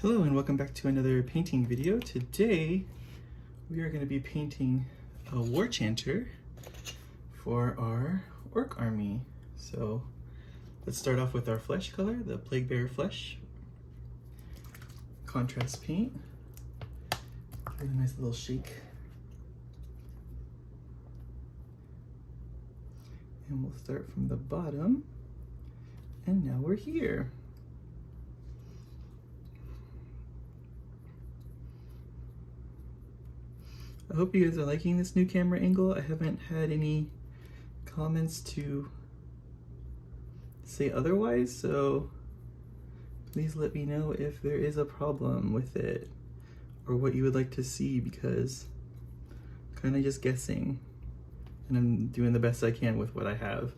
Hello and welcome back to another painting video. Today we are going to be painting a Warchanter for our orc army. So let's start off with our flesh color, the Plague Bearer flesh. Contrast paint. Give it a nice little shake. And we'll start from the bottom. And now we're here. I hope you guys are liking this new camera angle. I haven't had any comments to say otherwise, so please let me know if there is a problem with it or what you would like to see, because I'm kind of just guessing and I'm doing the best I can with what I have.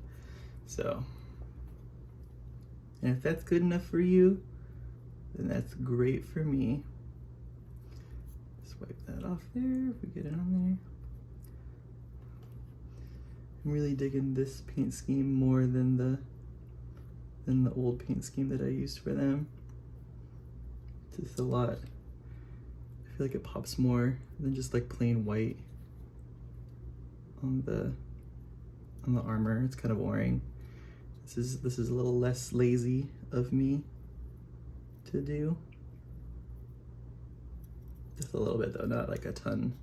So, and if that's good enough for you, then that's great for me. Wipe that off there if we get it on there. I'm really digging this paint scheme more than the old paint scheme that I used for them. It's just a lot. I feel like it pops more than just like plain white on the armor. It's kind of boring. This is a little less lazy of me to do. Just a little bit though, not like a ton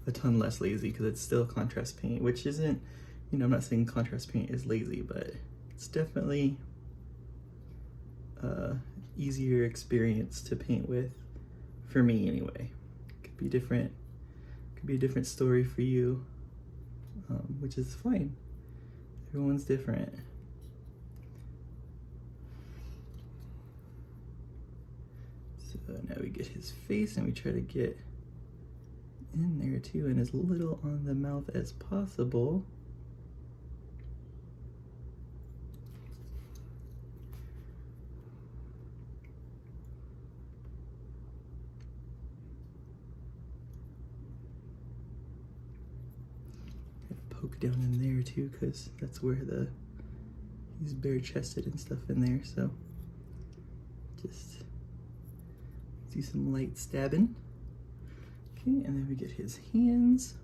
less lazy, because it's still contrast paint, which isn't, you know, I'm not saying contrast paint is lazy, but it's definitely easier experience to paint with, for me anyway. Could be different, could be a different story for you, which is fine. Everyone's different. So now we get his face and we try to get in there too, and as little on the mouth as possible. Poke down in there too, because that's where he's bare chested and stuff in there, so just do some light stabbing. Okay, and then we get his hands.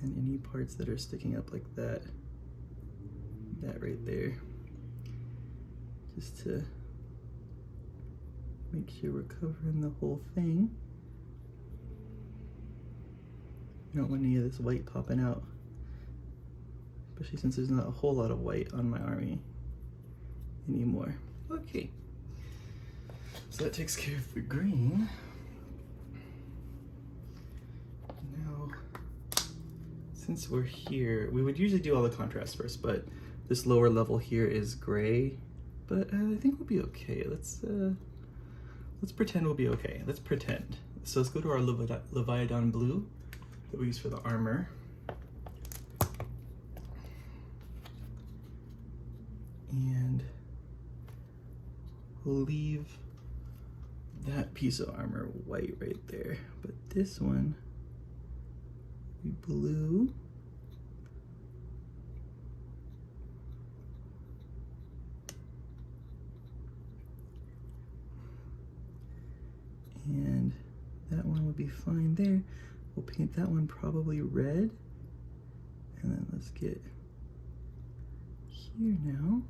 And any parts that are sticking up like that right there, just to make sure we're covering the whole thing. I don't want any of this white popping out, especially since there's not a whole lot of white on my army anymore. Okay, so that takes care of the green. Now, since we're here, we would usually do all the contrast first, but this lower level here is gray, but I think we'll be okay. Let's pretend we'll be okay. Let's pretend. So let's go to our Leviathan blue that we use for the armor. And we'll leave that piece of armor white right there, but this one will be blue. And that one would be fine there. We'll paint that one probably red. And then let's get here now.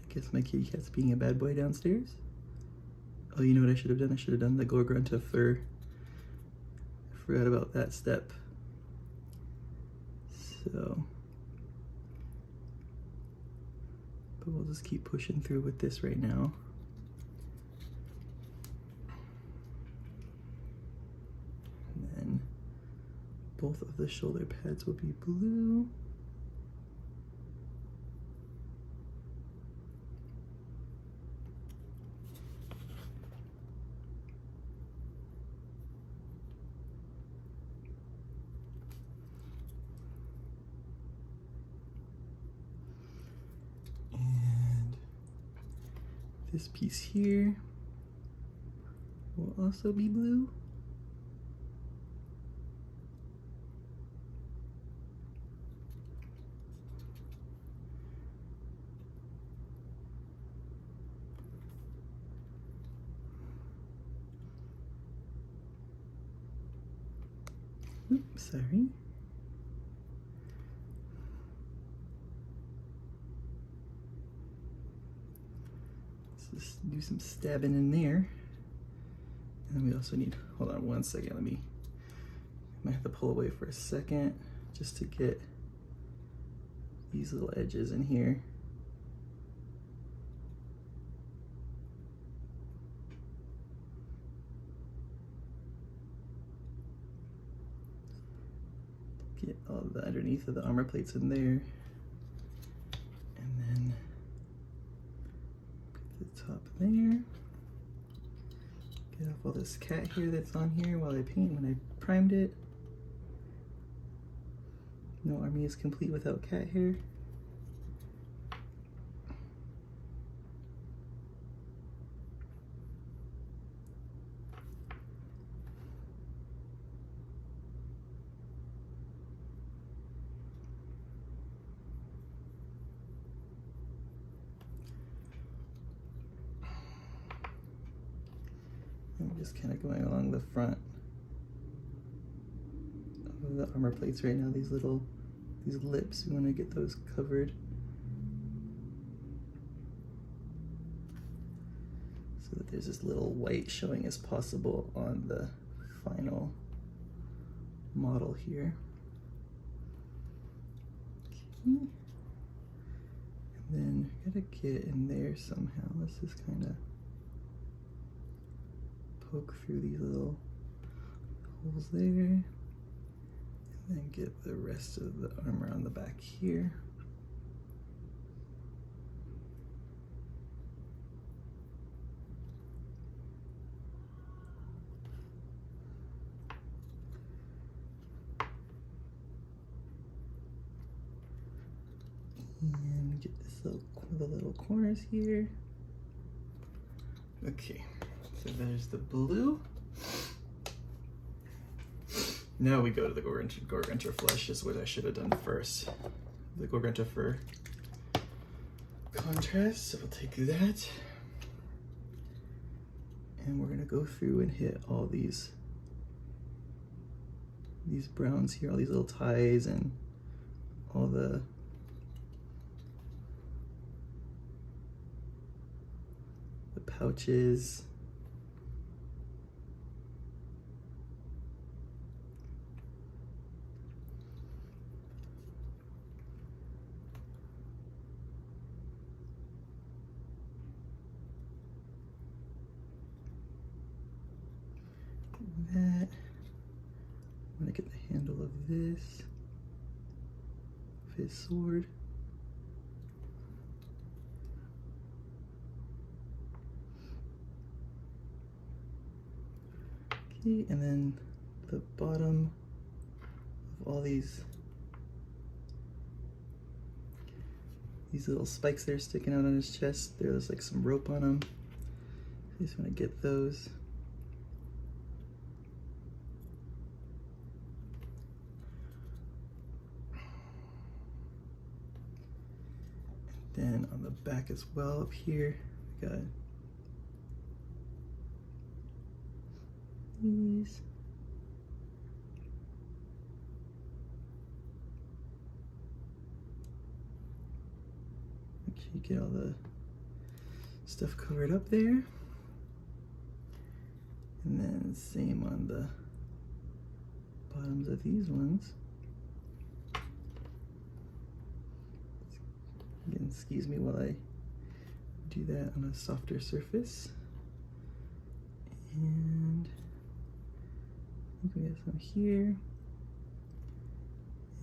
I guess my kitty cat's being a bad boy downstairs. Oh, you know what I should have done? I should have done the Gorgrunta fur. I forgot about that step. So, but we'll just keep pushing through with this right now. And then both of the shoulder pads will be blue. This piece here will also be blue. Oops, sorry. Let's just do some stabbing in there. And then we also need, hold on one second, I might have to pull away for a second just to get these little edges in here. Get all the underneath of the armor plates in there. And then put the top there. Get off all this cat hair that's on here while I paint when I primed it. No army is complete without cat hair. I'm just kind of going along the front of the armor plates right now. These lips, we want to get those covered so that there's as little white showing as possible on the final model here. Okay. And then I gotta get in there somehow. Let's just kind of poke through these little holes there, and then get the rest of the armor on the back here. And get this the little corners here. Okay. So there's the blue. Now we go to the Warchanter flesh, is what I should have done first. The Warchanter for contrast, so we'll take that. And we're gonna go through and hit all these browns here, all these little ties and all the pouches. That. I'm gonna get the handle of this, of his sword. Okay, and then the bottom of all these little spikes that are sticking out on his chest. There's like some rope on them. I just want to get those. Then on the back as well, up here, we got these. Make sure you get all the stuff covered up there. And then same on the bottoms of these ones. Again, excuse me while I do that on a softer surface. And I think we have some here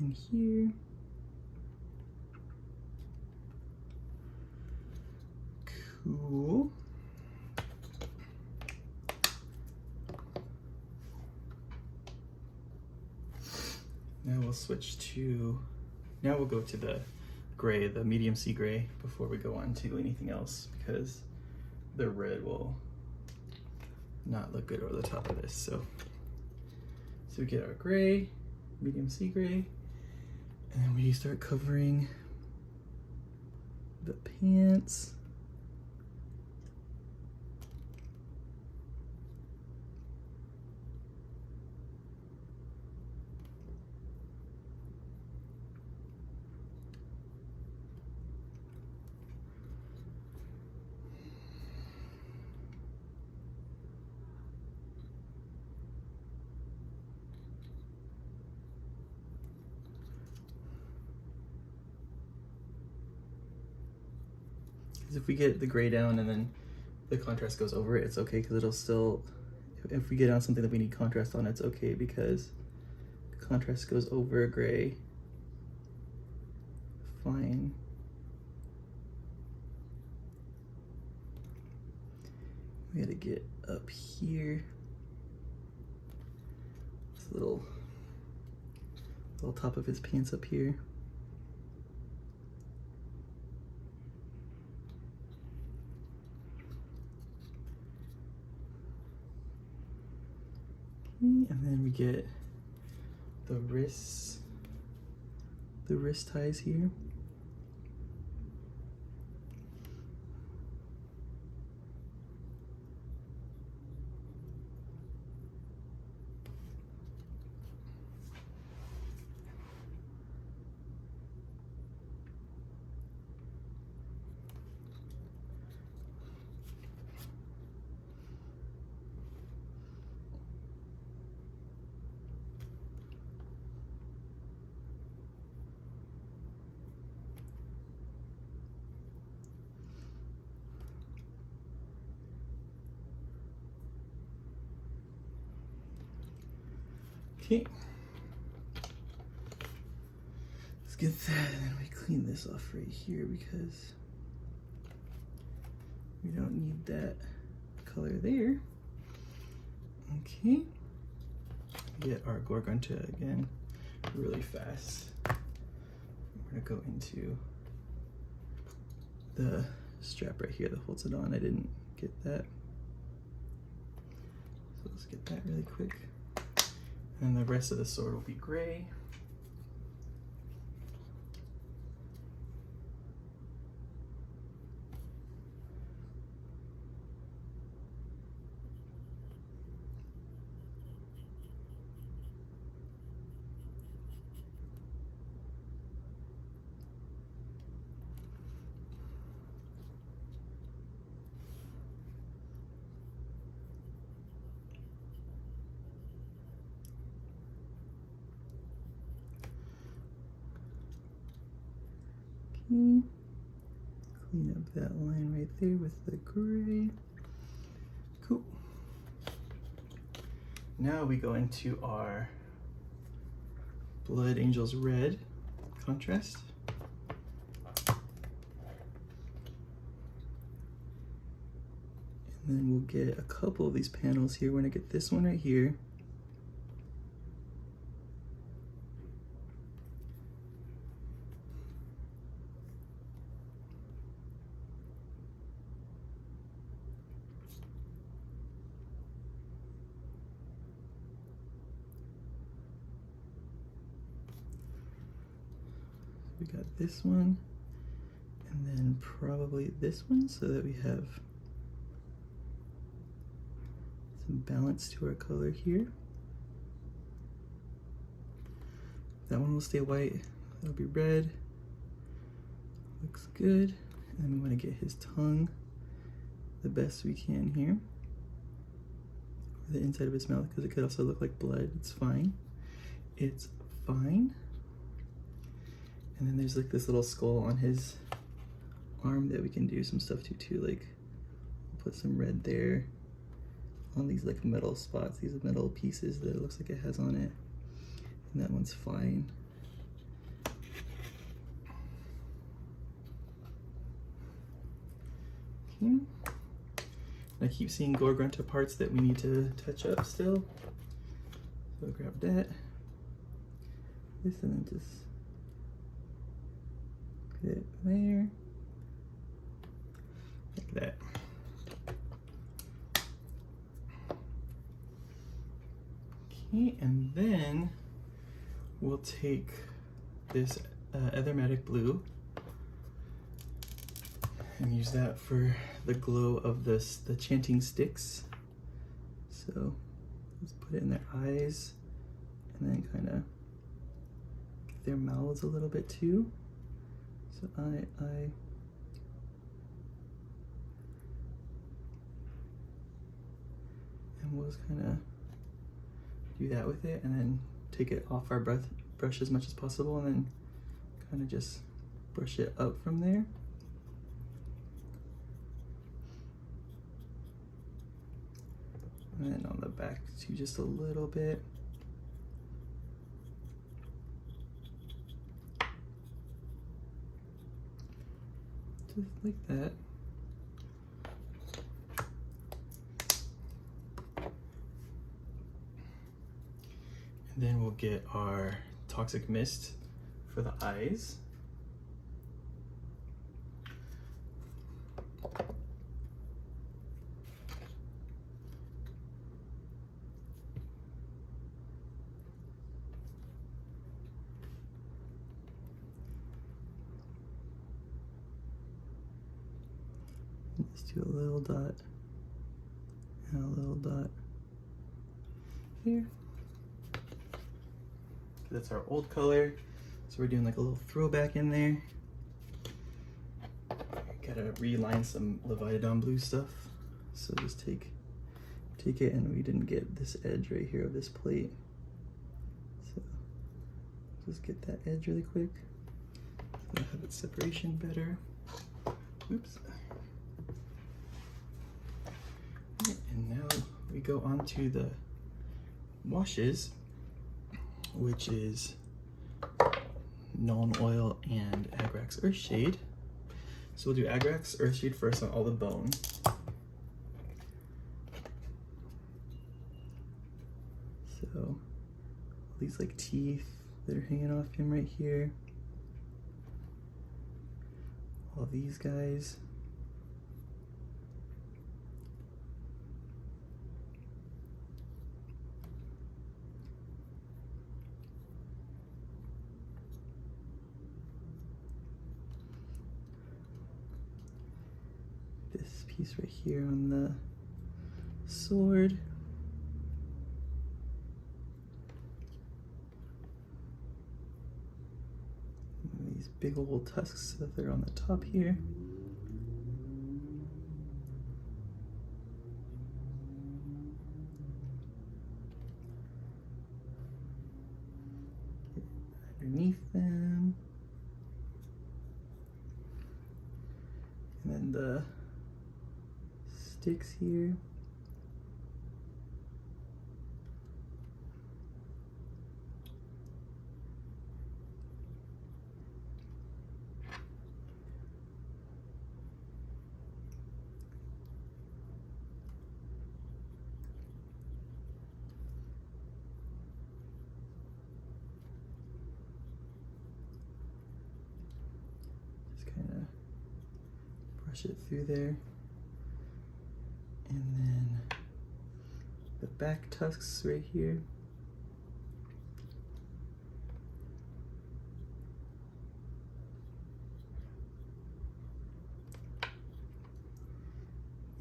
and here. Cool. Now we'll switch to, now we'll go to the gray, the medium sea gray, before we go on to anything else, because the red will not look good over the top of this. So we get our gray, medium sea gray, and then we start covering the pants. If we get the gray down and then the contrast goes over it, it's okay, because it'll still, if we get on something that we need contrast on, it's okay because contrast goes over gray fine. We gotta get up here, this little top of his pants up here. And then we get the wrist ties here. Okay, let's get that, and then we clean this off right here because we don't need that color there. Okay, get our Warchanter again really fast. We're gonna go into the strap right here that holds it on. I didn't get that, so let's get that really quick. And the rest of the sword will be gray. Clean up that line right there with the gray. Cool. Now we go into our Blood Angels red contrast. And then we'll get a couple of these panels here. We're gonna get this one right here. We got this one, and then probably this one, so that we have some balance to our color here. That one will stay white, that'll be red. Looks good. And then we want to get his tongue the best we can here. Or the inside of his mouth, because it could also look like blood. It's fine. It's fine. And then there's like this little skull on his arm that we can do some stuff to too, like put some red there on these like metal spots, these metal pieces that it looks like it has on it. And that one's fine. Okay. I keep seeing Warchanter parts that we need to touch up still. So grab that. This and then just put it there. Like that. Okay, and then we'll take this Ethermatic blue and use that for the glow of the chanting sticks. So let's put it in their eyes and then kind of get their mouths a little bit too. So I. And we'll just kind of do that with it and then take it off our brush as much as possible and then kind of just brush it up from there. And then on the back too, just a little bit. Just like that. And then we'll get our toxic mist for the eyes. Let's do a little dot and a little dot here. That's our old color, so we're doing like a little throwback in there. Gotta reline some Leviathan blue stuff, so just take it, and we didn't get this edge right here of this plate, so just get that edge really quick so I have its separation better. Oops. And now we go on to the washes, which is Nuln Oil and Agrax Earthshade. So we'll do Agrax Earthshade first on all the bone. So all these like teeth that are hanging off him right here. All these guys. This piece right here on the sword. And these big old tusks that are on the top here. Underneath them. And then the sticks here. Just kind of brush it through there. And then the back tusks right here.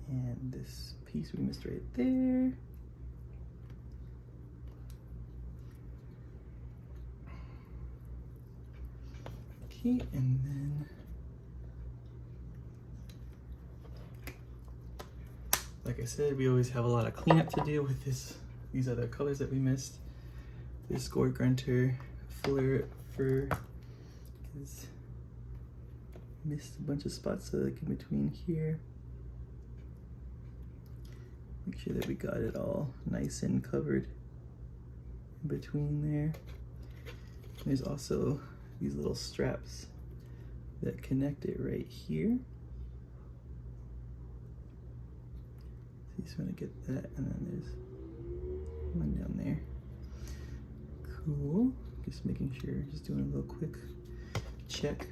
And this piece we missed right there. Okay, and then like I said, we always have a lot of cleanup to do with these other colors that we missed. This Warchanter Fuller Fur is missed a bunch of spots, so like in between here. Make sure that we got it all nice and covered in between there. There's also these little straps that connect it right here. So you just want to get that, and then there's one down there. Cool. Just making sure, just doing a little quick check.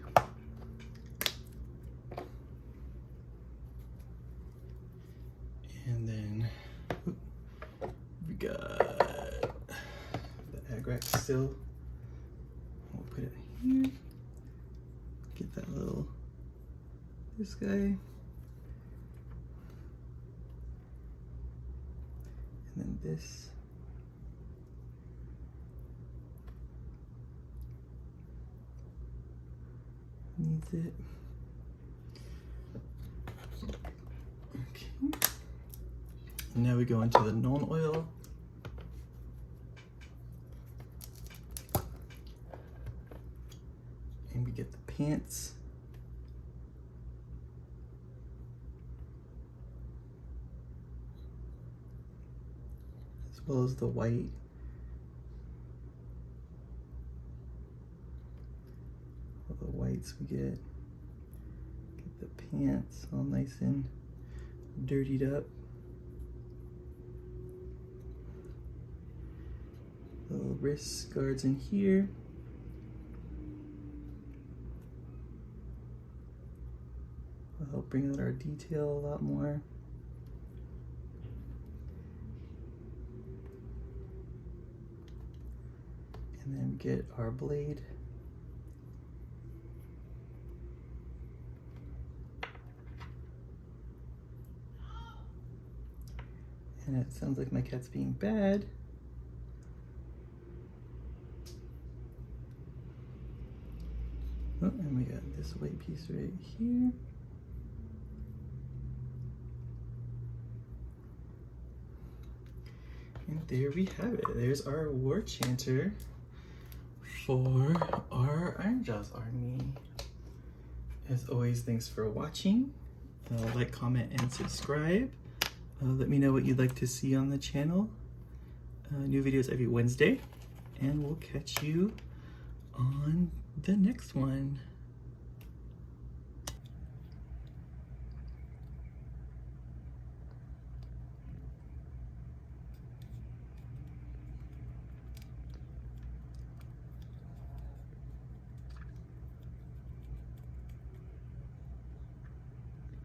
And then we got cracked still. We'll put it here. Get that little, this guy. And then this. Needs it. Okay. And now we go into the non-oil. And we get the pants. As well as the white. All the whites we get the pants all nice and dirtied up. Little wrist guards in here. Will help bring out our detail a lot more. And then get our blade. And it sounds like my cat's being bad. Oh, and we got this white piece right here. And there we have it. There's our Warchanter for our Ironjawz army. As always, thanks for watching. Like, comment, and subscribe. Let me know what you'd like to see on the channel. New videos every Wednesday. And we'll catch you on the next one.